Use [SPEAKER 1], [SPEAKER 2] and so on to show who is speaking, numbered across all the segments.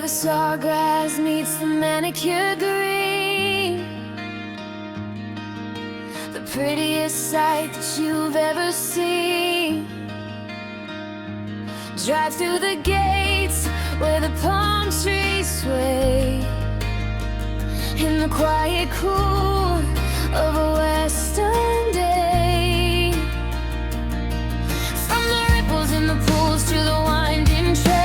[SPEAKER 1] where the sawgrass meets the manicured green, the prettiest sight that you've ever seen. Drive through the gates where the palm trees sway in the quiet cool of a western day. From the ripples in the pools to the winding trails,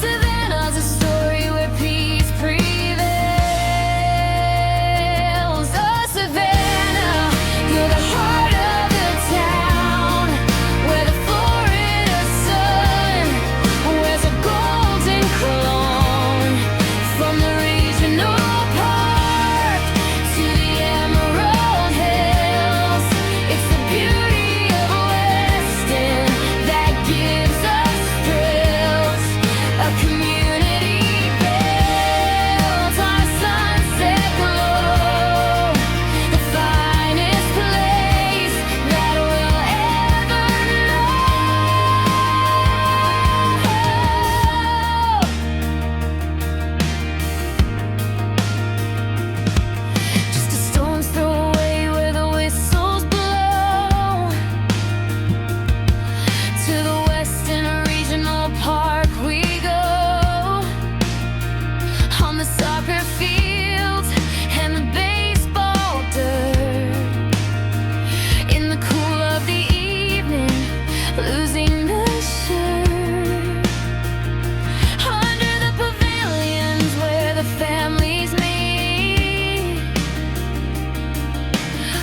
[SPEAKER 1] Savanna's a story where peace prevails. Oh, Savanna, you're the heart of the town, where the Florida sun wears a golden cologne. From the regional park to the Emerald Hills, it's the beauty of Weston that gives us thrills. A community built on a sunset glow, the finest place that we'll ever know. Just a stone's throw away where the whistles blow, to the Weston Regional Park we go. On the soccer fields and the baseball dirt, in the cool of the evening, losing the shirt. Under the pavilions where the families meet,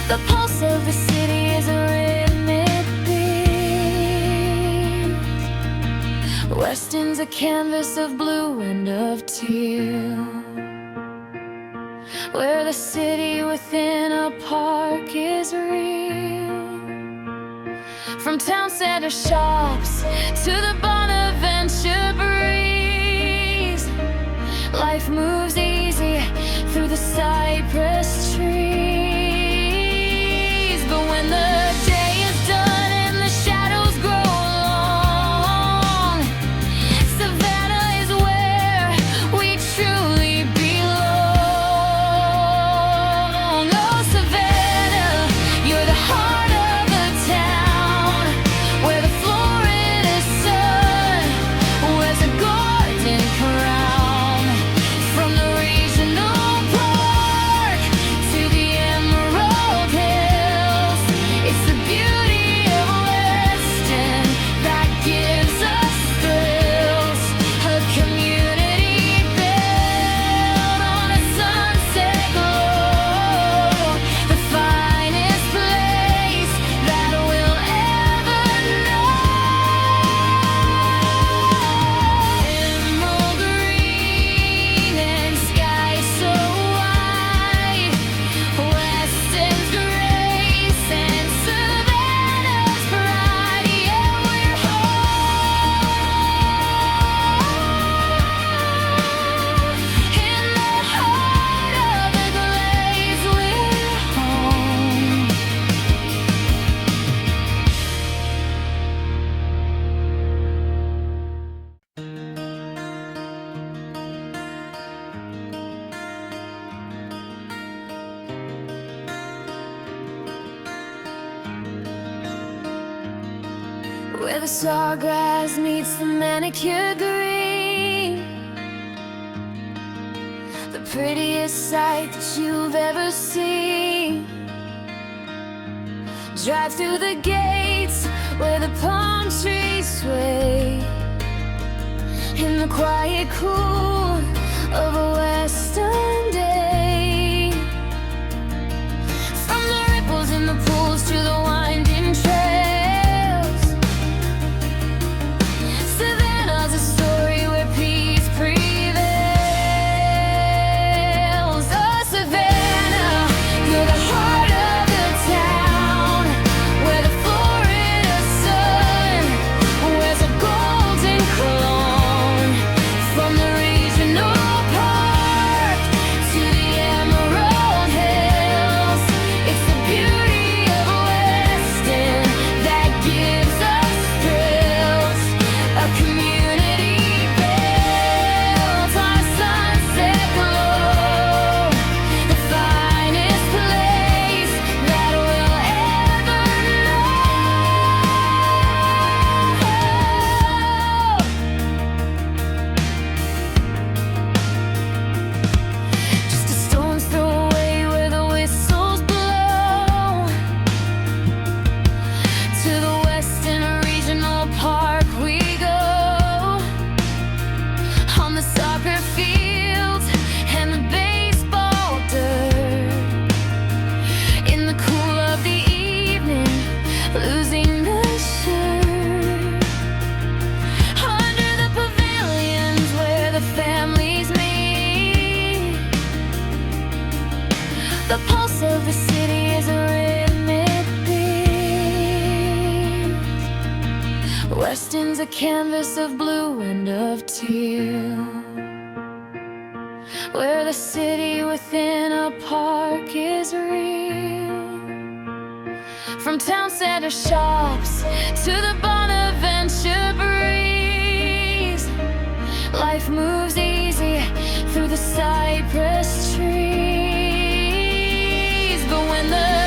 [SPEAKER 1] the pulse of the city is a rhythmic beat. Weston's a canvas of blue and of teal, where the city within a park is real. From town center shops to the Bonaventure breeze, life moves easy through the cypress trees. But when the day is done and the shadows grow long, Savannah is where we truly belong. Oh, Savannah, you're the heart of the town, where the Florida sun wears a golden crown. From the regional park to the Emerald Hills, it's the beauty of Weston that gives us thrills. A community built on a sunset glow, the finest place that we'll ever know. Emerald green and sky so wide, Weston's grace and Savannah's pride. Yeah, we're home in the heart of the glaze. We're home. Where the sawgrass meets the manicured green, the prettiest sight that you've ever seen. Drive through the gates where the palm trees sway in the quiet cool of a western day. From the ripples in the pools to the winding trails, Savanna's a story where peace prevails. Oh, Savanna, you're the heart of the town, where the Florida sun wears a golden cologne. From the regional park to the Emerald Hills, it's the beauty of Weston that gives us thrills. A community The pulse of the city is a rhythmic beat. Weston's a canvas of blue and of teal, where the city within a park is real. From town center shops to the Bonaventure breeze, life moves easy through the cypress trees. But when the